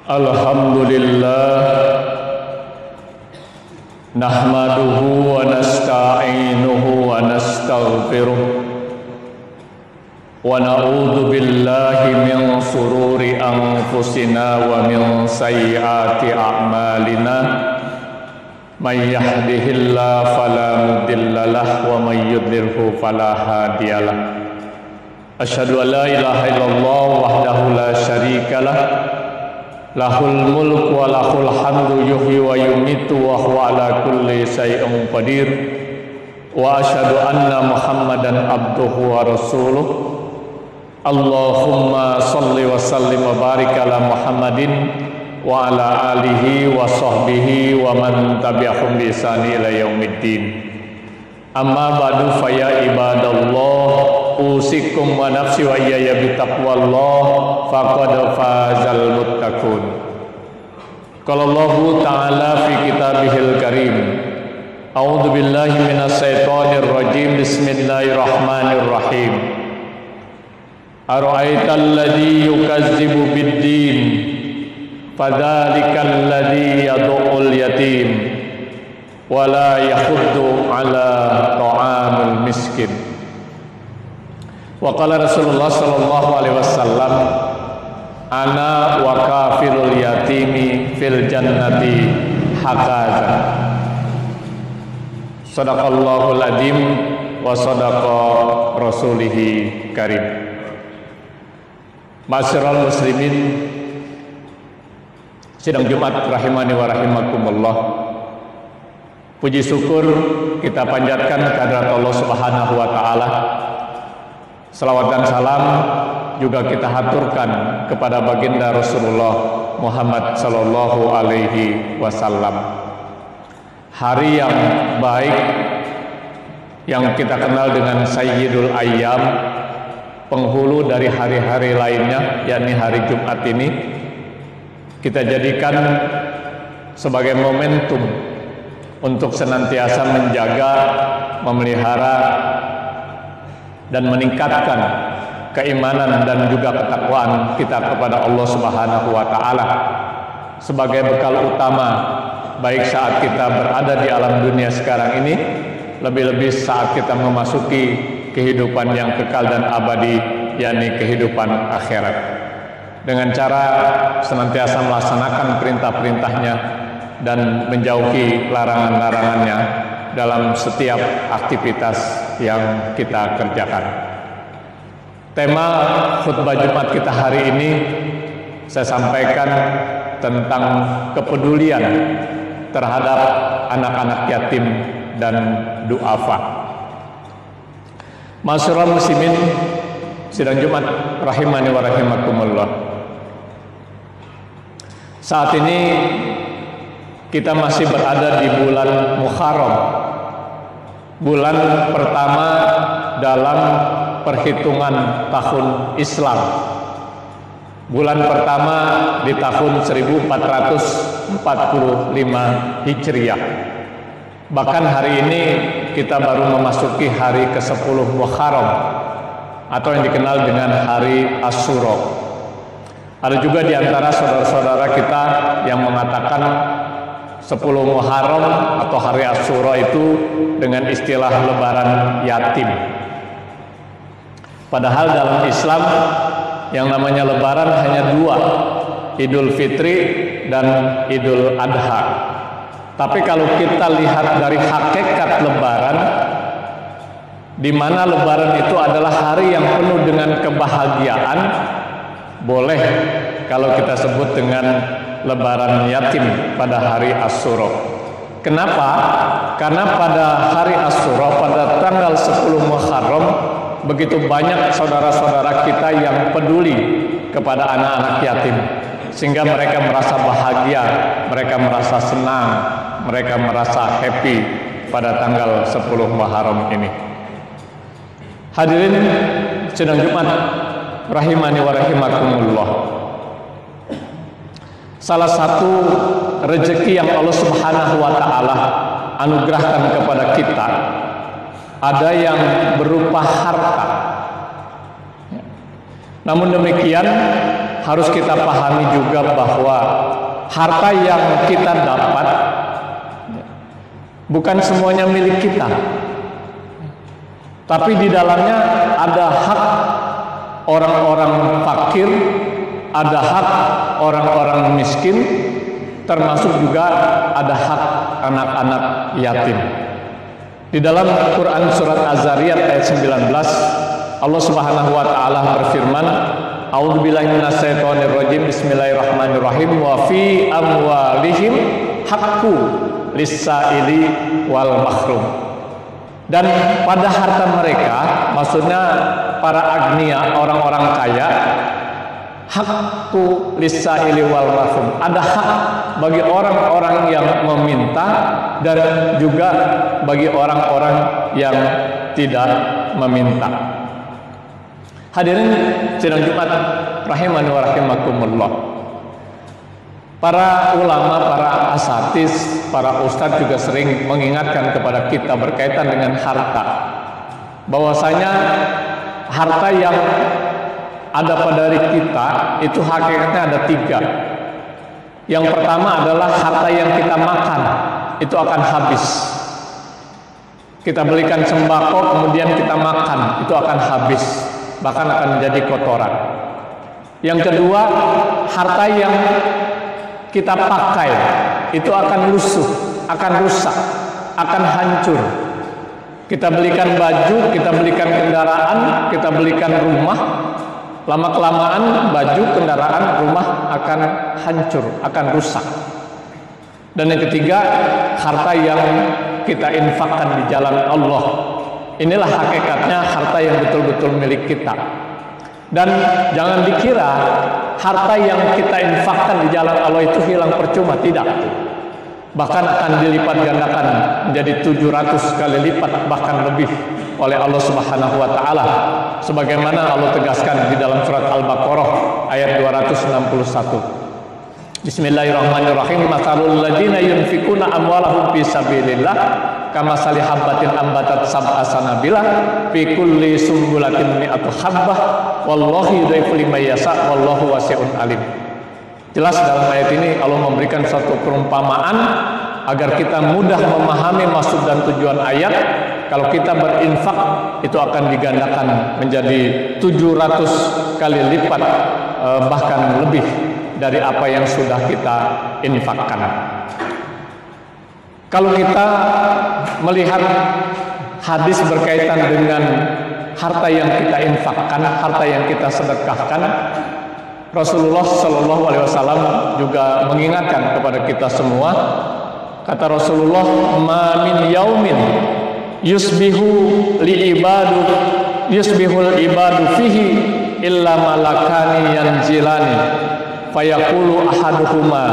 Alhamdulillah nahmaduhu wa nasta'inuhu wa nastaghfiruh wa na'udzu billahi min shururi anfusina wa min sayyiati a'malina may yahdihillahu fala mudilla lahu wa may yudlilhu fala hadiyalah. Asyhadu an la ilaha illallah wahdahu la syarikalah lahul mulku wa lahul hamdu yuhyi wa yumitu wa huwa ala kulli syai'in qadir wa asyhadu anna Muhammadan abduhu wa rasuluh. Allahumma salli wa sallim wa barik ala Muhammadin wa ala alihi wa sahbihi wa man tabi'ahum bi ihsani ila yaumiddin. Amma ba'du fa ya ibadallah usikum wa nafsi wa iyaya bitaqwallah faqad fazal muttaqun. Qala Allah ta'ala fi kitabihil karim a'udzu billahi minas syaitonir rajim bismillahirrahmanirrahim. Ara'aital ladzi yukazzibu bid-din fadzalikal ladzi yad'ul yatim wa la yahuddu ala ta'amil miskin. Wa qala Rasulullah sallallahu alaihi wasallam ana wa kafilul yatimi fil jannati hakaza. Sadaqallahul adzim wa sadaqa rasulihi karim. Ma'asyiral muslimin sidang Jumat rahimani wa rahimakumullah. Puji syukur kita panjatkan kehadirat Allah Subhanahu wa taala. Salawat dan salam juga kita haturkan kepada baginda Rasulullah Muhammad sallallahu alaihi wasallam. Hari yang baik yang kita kenal dengan Sayyidul Ayyam, penghulu dari hari-hari lainnya, yakni hari Jumat ini, kita jadikan sebagai momentum untuk senantiasa menjaga, memelihara dan meningkatkan keimanan dan juga ketakwaan kita kepada Allah Subhanahu wa taala sebagai bekal utama baik saat kita berada di alam dunia sekarang ini, lebih-lebih saat kita memasuki kehidupan yang kekal dan abadi, yakni kehidupan akhirat, dengan cara senantiasa melaksanakan perintah-perintahnya dan menjauhi larangan-larangannya dalam setiap aktivitas yang kita kerjakan. Tema khutbah Jumat kita hari ini saya sampaikan tentang kepedulian terhadap anak-anak yatim dan du'afa. Ma'asyiral muslimin sidang Jumat rahimani wa rahimakumullah. Saat ini kita masih berada di bulan Muharram, bulan pertama dalam perhitungan tahun Islam, bulan pertama di tahun 1445 Hijriah. Bahkan hari ini kita baru memasuki hari ke-10 Muharram atau yang dikenal dengan hari Asyura. Ada juga di antara saudara-saudara kita yang mengatakan 10 Muharram atau hari Asyura itu dengan istilah lebaran yatim. Padahal dalam Islam yang namanya lebaran hanya dua, Idul Fitri dan Idul Adha. Tapi kalau kita lihat dari hakikat lebaran, di mana lebaran itu adalah hari yang penuh dengan kebahagiaan, boleh kalau kita sebut dengan lebaran yatim pada hari Asyura. Kenapa? Karena pada hari Asyura, pada tanggal 10 Muharram, begitu banyak saudara-saudara kita yang peduli kepada anak-anak yatim, sehingga mereka merasa bahagia, mereka merasa senang, mereka merasa happy pada tanggal 10 Muharram ini. Hadirin sidang Jumat rahimani wa rahimakumullah. Salah satu rezeki yang Allah Subhanahu wa taala anugerahkan kepada kita ada yang berupa harta. Namun demikian, harus kita pahami juga bahwa harta yang kita dapat bukan semuanya milik kita, tapi di dalamnya ada hak orang-orang fakir, ada hak orang-orang miskin, termasuk juga ada hak anak-anak yatim. Di dalam Quran surat Az-Zariyat ayat 19, Allah Subhanahu wa taala berfirman, A'udzubillahi minasyaitonir rajim, bismillahirrahmanirrahim, wa fi amwalihim haqqu lis-sa'ili wal mahrum. Dan pada harta mereka, maksudnya para agnia, orang-orang kaya, haqqu lis-sa'ili wal mahrum, ada hak bagi orang-orang yang meminta dan juga bagi orang-orang yang tidak meminta. Hadirin sidang Jumat rahimani wa rahimakumullah. Para ulama, para asatiz, para ustadz juga sering mengingatkan kepada kita berkaitan dengan harta, bahwasanya harta yang ada pada diri kita itu hakikatnya ada 3. Yang pertama adalah harta yang kita makan, itu akan habis. Kita belikan sembako kemudian kita makan, itu akan habis, bahkan akan menjadi kotoran. Yang kedua, harta yang kita pakai itu akan lusuh, akan rusak, akan hancur. Kita belikan baju, kita belikan kendaraan, kita belikan rumah, lama-kelamaan baju, kendaraan, rumah akan hancur, akan rusak. Dan yang ketiga, harta yang kita infakkan di jalan Allah. Inilah hakikatnya harta yang betul-betul milik kita. Dan jangan dikira harta yang kita infakkan di jalan Allah itu hilang percuma, tidak. Bahkan akan dilipat gandakan menjadi 700 kali lipat, bahkan lebih oleh Allah Subhanahu wa taala. Sebagaimana Allah tegaskan di dalam surat Al-Baqarah ayat 261. Bismillahirrahmanirrahim. Matsalul ladzina yunfikuna amwalahum fi sabilillah kamasali habbatin ambatat sab'a sanabila fi kulli sumbulatin mi'atu habbah wallahu yudaifu liman yasha wallahu wasi'un alim. Jelas dalam ayat ini Allah memberikan suatu perumpamaan agar kita mudah memahami maksud dan tujuan ayat. Kalau kita berinfak itu akan digandakan menjadi 700 kali lipat, bahkan lebih dari apa yang sudah kita infakkan. Kalau kita melihat hadis berkaitan dengan harta yang kita infakkan, harta yang kita sedekahkan, Rasulullah Shallallahu Alaihi Wasallam juga mengingatkan kepada kita semua. Kata Rasulullah, "Ma min yaumin yusbihul ibadu fihi illa malakani yanzilani fayaqulu ahaduhuma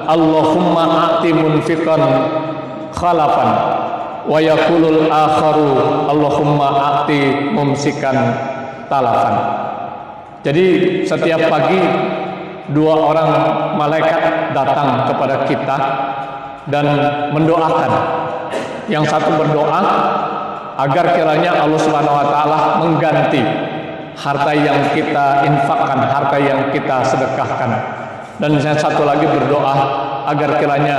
Allahumma a'ti munfiqan khalafan wa yaqulul akharu Allahumma a'ti mumsikan talafan." Jadi setiap pagi 2 orang malaikat datang kepada kita dan mendoakan. Yang satu berdoa agar kiranya Allah Subhanahu wa taala mengganti harta yang kita infakkan, harta yang kita sedekahkan. Dan yang satu lagi berdoa agar kiranya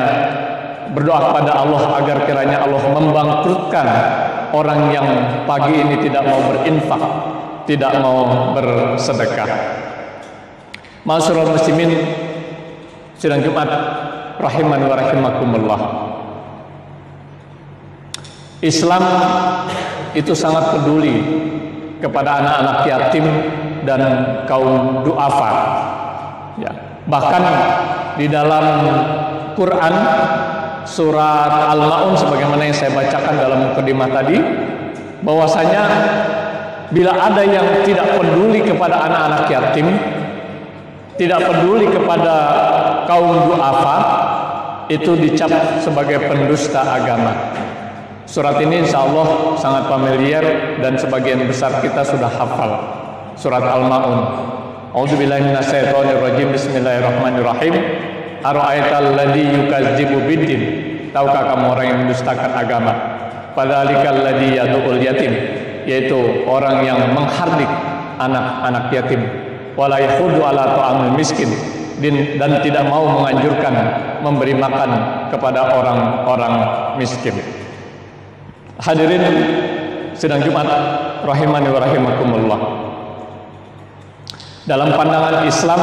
berdoa kepada Allah agar kiranya Allah membangkrutkan orang yang pagi ini tidak mau berinfak, tidak mau bersedekah. Ma'asyiral muslimin sidang Jumat rahimani wa rahimakumullah. Islam itu sangat peduli kepada anak-anak yatim dan kaum duafa. Ya, bahkan di dalam Quran surat Al-Maun sebagaimana yang saya bacakan dalam mukadimah tadi, bahwasanya bila ada yang tidak peduli kepada anak-anak yatim, tidak peduli kepada kaum duafa, itu dicap sebagai pendusta agama. Surat ini insya Allah sangat familiar dan sebagian besar kita sudah hafal. Surat Al-Maun. A'udzubillahi minasyaitonirrajim. Bismillahirrahmanirrahim. Ara'aital ladzi yukadzibu biddin. Tahukah kamu orang yang mendustakan agama? Padzalikal ladzi yad'ul yatim, yaitu orang yang menghardik anak-anak yatim. wala yahudu ala ta'amil miskin, dan tidak mau menganjurkan memberi makan kepada orang-orang miskin. Hadirin sidang Jumat rahimani wa rahimakumullah. Dalam pandangan Islam,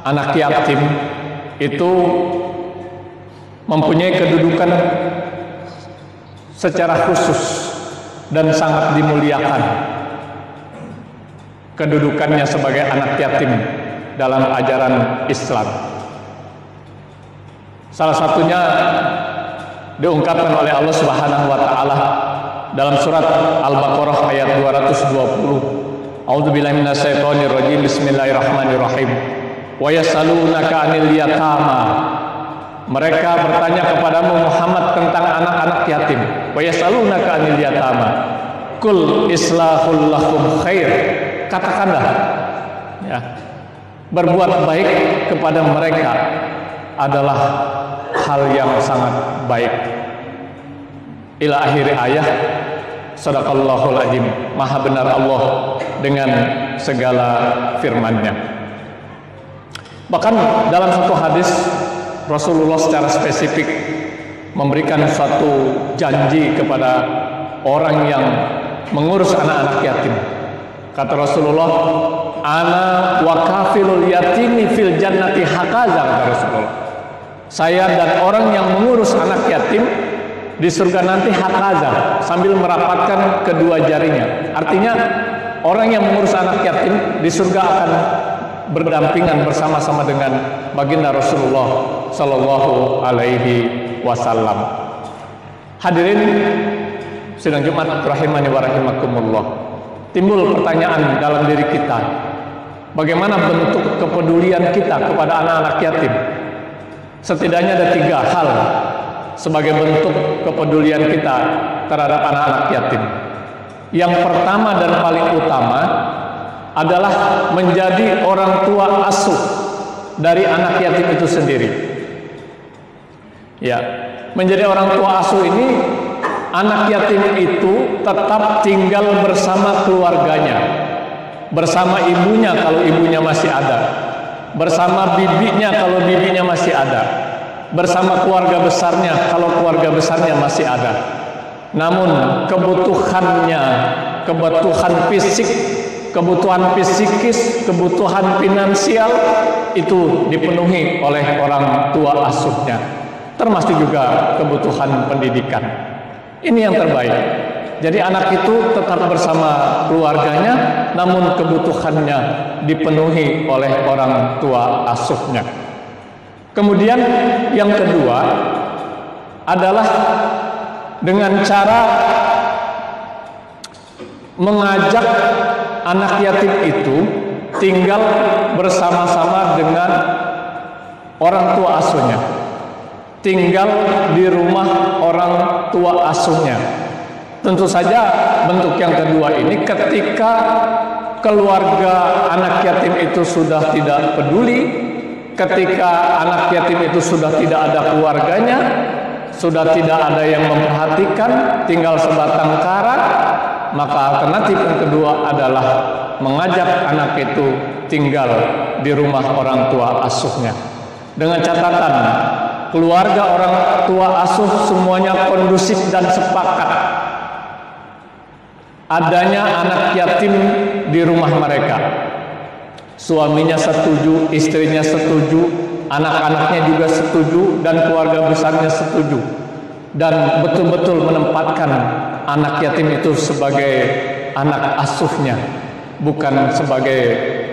anak yatim itu mempunyai kedudukan secara khusus dan sangat dimuliakan. Kedudukannya sebagai anak yatim dalam ajaran Islam. Salah satunya diungkapkan oleh Allah Subhanahu wa taala dalam surat Al-Baqarah ayat 220. A'udzubillahi minasyaitonir rajim. Bismillahirrahmanirrahim. Wa yasalunaka 'anil yatama. Mereka bertanya kepadamu Muhammad tentang anak-anak yatim. Wa yasalunaka 'anil yatama. Qul islahul lahum khair. Katakanlah, ya, berbuat baik kepada mereka adalah hal yang sangat baik. Ila akhir ayat. Sadaqallahul azim. Maha benar Allah dengan segala firman-Nya. Bahkan dalam satu hadis Rasulullah secara spesifik memberikan suatu janji kepada orang yang mengurus anak-anak yatim. Kata Rasulullah, ana wa kafilul yatimi fil jannati hakaza, kata Rasulullah. Saya dan orang yang mengurus anak yatim di surga nanti hakaza, sambil merapatkan kedua jarinya. Artinya orang yang mengurus anak yatim di surga akan berdampingan bersama-sama dengan baginda Rasulullah Sallallahu Alaihi Wasallam. Hadirin sidang Jumat rahimani wa rahimakumullah. Timbul pertanyaan dalam diri kita, bagaimana bentuk kepedulian kita kepada anak-anak yatim? Setidaknya ada 3 hal sebagai bentuk kepedulian kita terhadap anak-anak yatim. Yang pertama dan paling utama adalah menjadi orang tua asuh dari anak yatim itu sendiri. Ya, menjadi orang tua asuh ini, anak yatim itu tetap tinggal bersama keluarganya, bersama ibunya kalau ibunya masih ada, bersama bibinya kalau bibinya masih ada, bersama keluarga besarnya kalau keluarga besarnya masih ada. Namun kebutuhannya, kebutuhan fisik, kebutuhan psikis, kebutuhan finansial itu dipenuhi oleh orang tua asuhnya, termasuk juga kebutuhan pendidikan. Ini yang terbaik. Jadi anak itu tetap bersama keluarganya, namun kebutuhannya dipenuhi oleh orang tua asuhnya. Kemudian yang kedua adalah dengan cara mengajak anak yatim itu tinggal bersama-sama dengan orang tua asuhnya, tinggal di rumah orang tua asuhnya. Tentu saja bentuk yang kedua ini ketika keluarga anak yatim itu sudah tidak peduli, ketika anak yatim itu sudah tidak ada keluarganya, sudah tidak ada yang memperhatikan, tinggal sebatang kara, maka alternatif yang kedua adalah mengajak anak itu tinggal di rumah orang tua asuhnya. Dengan catatan, keluarga orang tua asuh semuanya kondusif dan sepakat adanya anak yatim di rumah mereka. Suaminya setuju, istrinya setuju, anak-anaknya juga setuju, dan keluarga besarnya setuju, dan betul-betul menempatkan anak yatim itu sebagai anak asuhnya, bukan sebagai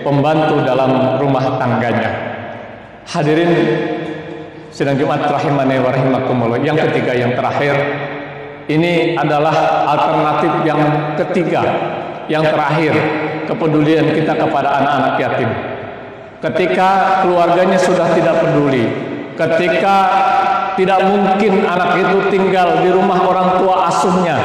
pembantu dalam rumah tangganya. Hadirin sidang Jumat rahimani wa rahimakumullah. Yang ketiga, yang terakhir, ini adalah alternatif yang ketiga, yang terakhir, kepedulian kita kepada anak-anak yatim. Ketika keluarganya sudah tidak peduli, ketika tidak mungkin anak itu tinggal di rumah orang tua asuhnya,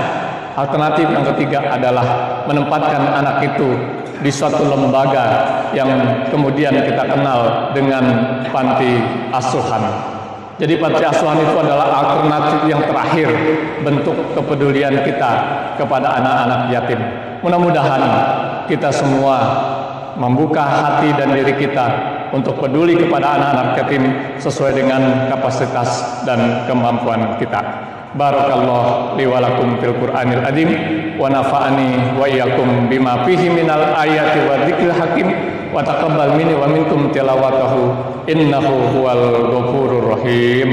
alternatif yang ketiga adalah menempatkan anak itu di suatu lembaga yang kemudian kita kenal dengan panti asuhan. Jadi panti asuhan itu adalah alternatif yang terakhir bentuk kepedulian kita kepada anak-anak yatim. Mudah-mudahan kita semua membuka hati dan diri kita untuk peduli kepada anak-anak yatim sesuai dengan kapasitas dan kemampuan kita. Barakallahu li wa lakum fil Qur'anil azim wa nafa'ani wa iyyakum bima fihi minal ayati wa dzikril hakim wa taqabbal minni wa minkum tilawatahu innahu huwal ghafurur rahim.